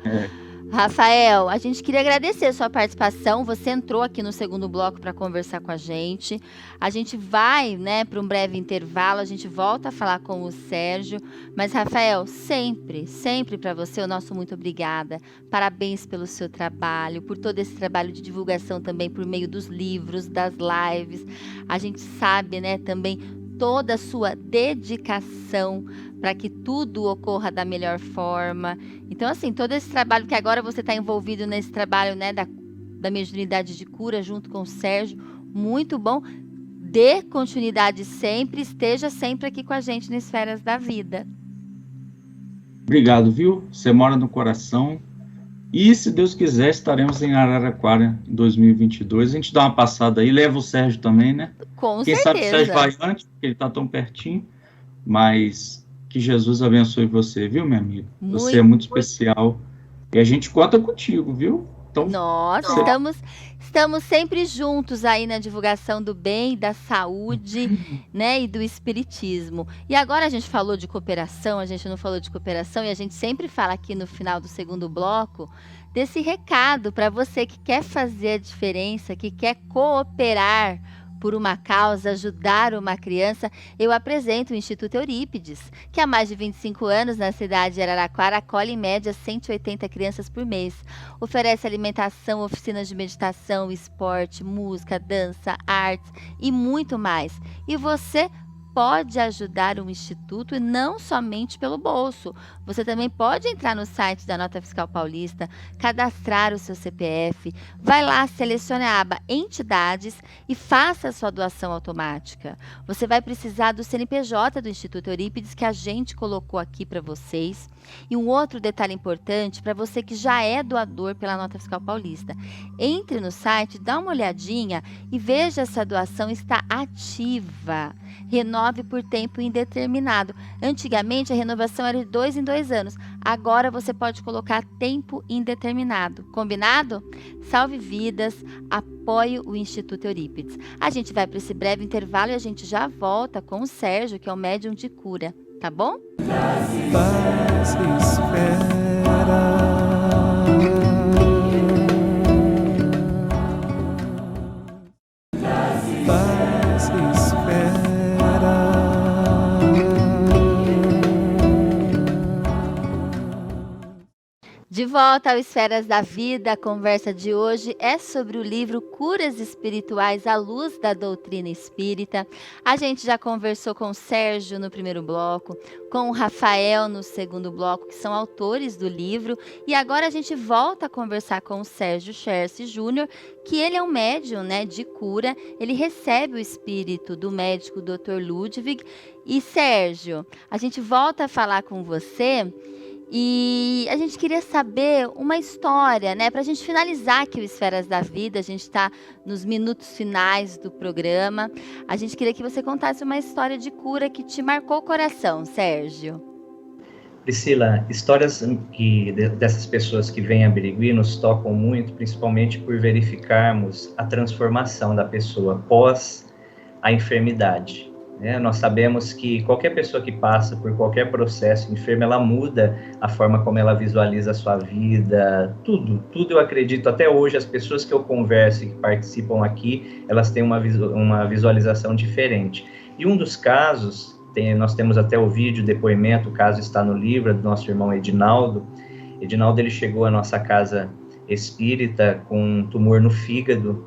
B: Rafael, a gente queria agradecer a sua participação. Você entrou aqui no segundo bloco para conversar com a gente. A gente vai, né, para um breve intervalo. A gente volta a falar com o Sérgio. Mas, Rafael, sempre para você o nosso muito obrigada. Parabéns pelo seu trabalho, por todo esse trabalho de divulgação também por meio dos livros, das lives. A gente sabe, né, também toda a sua dedicação para que tudo ocorra da melhor forma. Então, assim, todo esse trabalho que agora você está envolvido nesse trabalho, né, da mediunidade de cura junto com o Sérgio, muito bom. Dê continuidade sempre, esteja sempre aqui com a gente no Esferas da Vida.
L: Obrigado, viu? Você mora no coração. E, se Deus quiser, estaremos em Araraquara em 2022. A gente dá uma passada aí, leva o Sérgio também, né?
B: Com
L: Quem
B: certeza.
L: sabe o Sérgio vai antes, porque ele está tão pertinho. Mas que Jesus abençoe você, viu, minha amiga? Você é muito especial. E a gente conta contigo, viu? Então,
B: Nossa, estamos sempre juntos aí na divulgação do bem, da saúde, né, e do espiritismo. E agora a gente falou de cooperação, a gente não falou de cooperação, e a gente sempre fala aqui no final do segundo bloco desse recado para você que quer fazer a diferença, que quer cooperar por uma causa, ajudar uma criança. Eu apresento o Instituto Eurípides, que há mais de 25 anos na cidade de Araraquara acolhe em média 180 crianças por mês. Oferece alimentação, oficinas de meditação, esporte, música, dança, artes e muito mais. E você pode ajudar o Instituto e não somente pelo bolso. Você também pode entrar no site da Nota Fiscal Paulista, cadastrar o seu CPF, vai lá, selecione a aba Entidades e faça a sua doação automática. Você vai precisar do CNPJ do Instituto Eurípides que a gente colocou aqui para vocês. E um outro detalhe importante para você que já é doador pela Nota Fiscal Paulista. Entre no site, dá uma olhadinha e veja se a doação está ativa. Renove por tempo indeterminado. Antigamente a renovação era de 2 em 2 anos. Agora você pode colocar tempo indeterminado. Combinado? Salve vidas, apoie o Instituto Eurípides. A gente vai para esse breve intervalo e a gente já volta com o Sérgio, que é o médium de cura. Tá bom?
C: Paz espera. Paz espera.
B: De volta ao Esferas da Vida, a conversa de hoje é sobre o livro Curas Espirituais à Luz da Doutrina Espírita. A gente já conversou com o Sérgio no primeiro bloco, com o Rafael no segundo bloco, que são autores do livro, e agora a gente volta a conversar com o Sérgio Scherce Júnior, que ele é um médium, né, de cura, ele recebe o espírito do médico Dr. Ludwig. E Sérgio, a gente volta a falar com você. E a gente queria saber uma história, né? Para a gente finalizar aqui o Esferas da Vida, a gente está nos minutos finais do programa. A gente queria que você contasse uma história de cura que te marcou o coração, Sérgio.
D: Priscila, histórias dessas pessoas que vêm a Birigui nos tocam muito, principalmente por verificarmos a transformação da pessoa após a enfermidade. Nós sabemos que qualquer pessoa que passa por qualquer processo enfermo, ela muda a forma como ela visualiza a sua vida, tudo eu acredito. Até hoje, as pessoas que eu converso e que participam aqui, elas têm uma visualização diferente. E um dos casos, nós temos até o vídeo, depoimento, o caso está no livro, do nosso irmão Edinaldo. Edinaldo, ele chegou à nossa casa espírita com um tumor no fígado,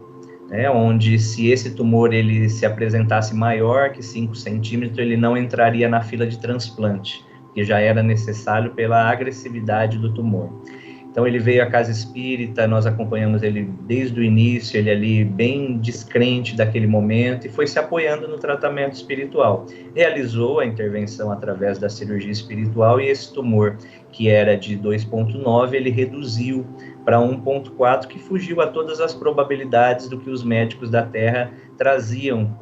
D: onde se esse tumor ele se apresentasse maior que 5 centímetros, ele não entraria na fila de transplante, que já era necessário pela agressividade do tumor. Então ele veio à casa espírita, nós acompanhamos ele desde o início, ele ali bem descrente daquele momento, e foi se apoiando no tratamento espiritual. Realizou a intervenção através da cirurgia espiritual, e esse tumor, que era de 2,9, ele reduziu para 1.4, que fugiu a todas as probabilidades do que os médicos da Terra traziam,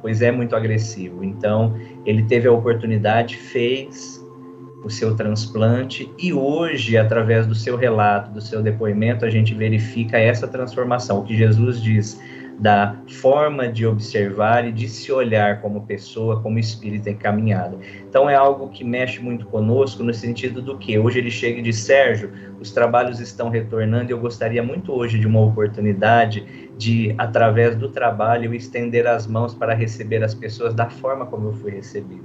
D: pois é muito agressivo. Então, ele teve a oportunidade, fez o seu transplante, e hoje, através do seu relato, do seu depoimento, a gente verifica essa transformação, o que Jesus diz da forma de observar e de se olhar como pessoa, como espírito encaminhado. Então é algo que mexe muito conosco, no sentido do que hoje ele chega e diz: Sérgio, os trabalhos estão retornando e eu gostaria muito hoje de uma oportunidade de, através do trabalho, estender as mãos para receber as pessoas da forma como eu fui recebido.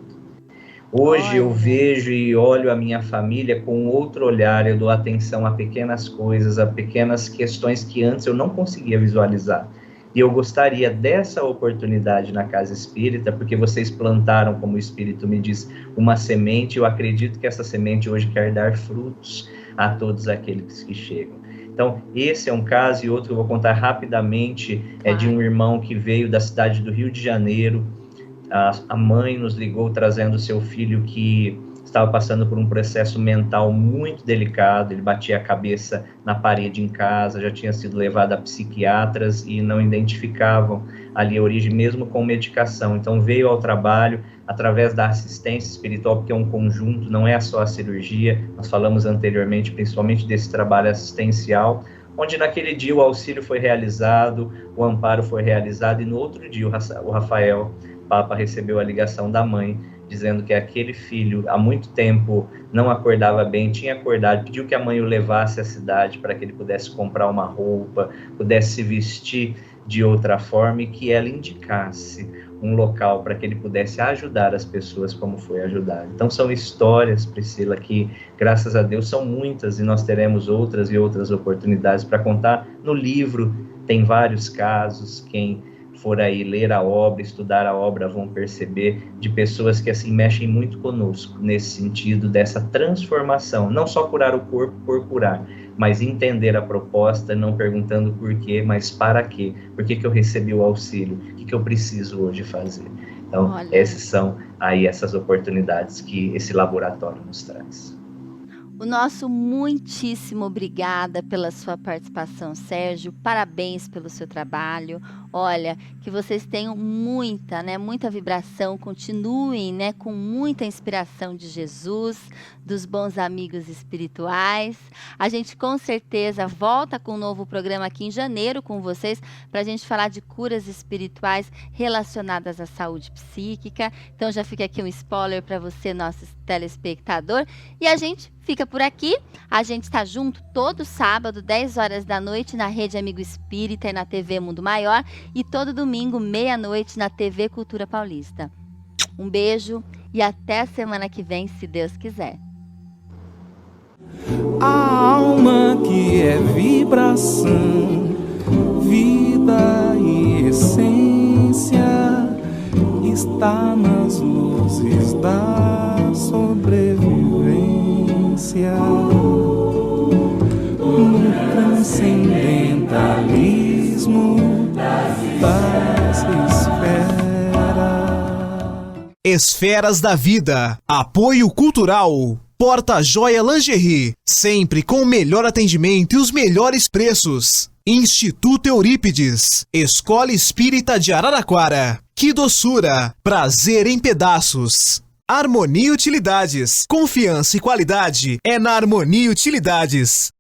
D: Hoje eu vejo e olho a minha família com outro olhar, eu dou atenção a pequenas coisas, a pequenas questões que antes eu não conseguia visualizar. E eu gostaria dessa oportunidade na Casa Espírita, porque vocês plantaram, como o Espírito me diz, uma semente. Eu acredito que essa semente hoje quer dar frutos a todos aqueles que chegam. Então, esse é um caso, e outro que eu vou contar rapidamente, é de um irmão que veio da cidade do Rio de Janeiro. A mãe nos ligou trazendo seu filho que estava passando por um processo mental muito delicado. Ele batia a cabeça na parede em casa, já tinha sido levado a psiquiatras e não identificavam ali a origem, mesmo com medicação. Então veio ao trabalho através da assistência espiritual, porque é um conjunto, não é só a cirurgia. Nós falamos anteriormente principalmente desse trabalho assistencial, onde naquele dia o auxílio foi realizado, o amparo foi realizado, e no outro dia o Rafael Papa recebeu a ligação da mãe, dizendo que aquele filho, há muito tempo, não acordava bem, tinha acordado, pediu que a mãe o levasse à cidade para que ele pudesse comprar uma roupa, pudesse se vestir de outra forma, e que ela indicasse um local para que ele pudesse ajudar as pessoas como foi ajudado. Então são histórias, Priscila, que graças a Deus são muitas, e nós teremos outras e outras oportunidades para contar. No livro tem vários casos, quem for aí ler a obra, estudar a obra, vão perceber de pessoas que assim mexem muito conosco, nesse sentido dessa transformação, não só curar o corpo por curar, mas entender a proposta, não perguntando por quê, mas para quê, por que eu recebi o auxílio, o que eu preciso hoje fazer. Então, essas são aí essas oportunidades que esse laboratório nos traz.
B: O nosso muitíssimo obrigada pela sua participação, Sérgio. Parabéns pelo seu trabalho. Olha, que vocês tenham muita vibração, continuem, com muita inspiração de Jesus, dos bons amigos espirituais. A gente com certeza volta com um novo programa aqui em janeiro com vocês, para a gente falar de curas espirituais relacionadas à saúde psíquica. Então já fica aqui um spoiler para você, nosso telespectador. E a gente fica por aqui. A gente está junto todo sábado, 10 horas da noite, na Rede Amigo Espírita e na TV Mundo Maior, e todo domingo, meia-noite, na TV Cultura Paulista. Um beijo e até a semana que vem, se Deus quiser.
C: A alma que é vibração, vida e essência, está nas luzes da sobrevivência, no transcendentalismo das esferas.
A: Esferas da Vida. Apoio Cultural. Porta Joia Lingerie. Sempre com o melhor atendimento e os melhores preços. Instituto Eurípides. Escola Espírita de Araraquara. Que doçura. Prazer em pedaços. Harmonia Utilidades. Confiança e qualidade é na Harmonia Utilidades.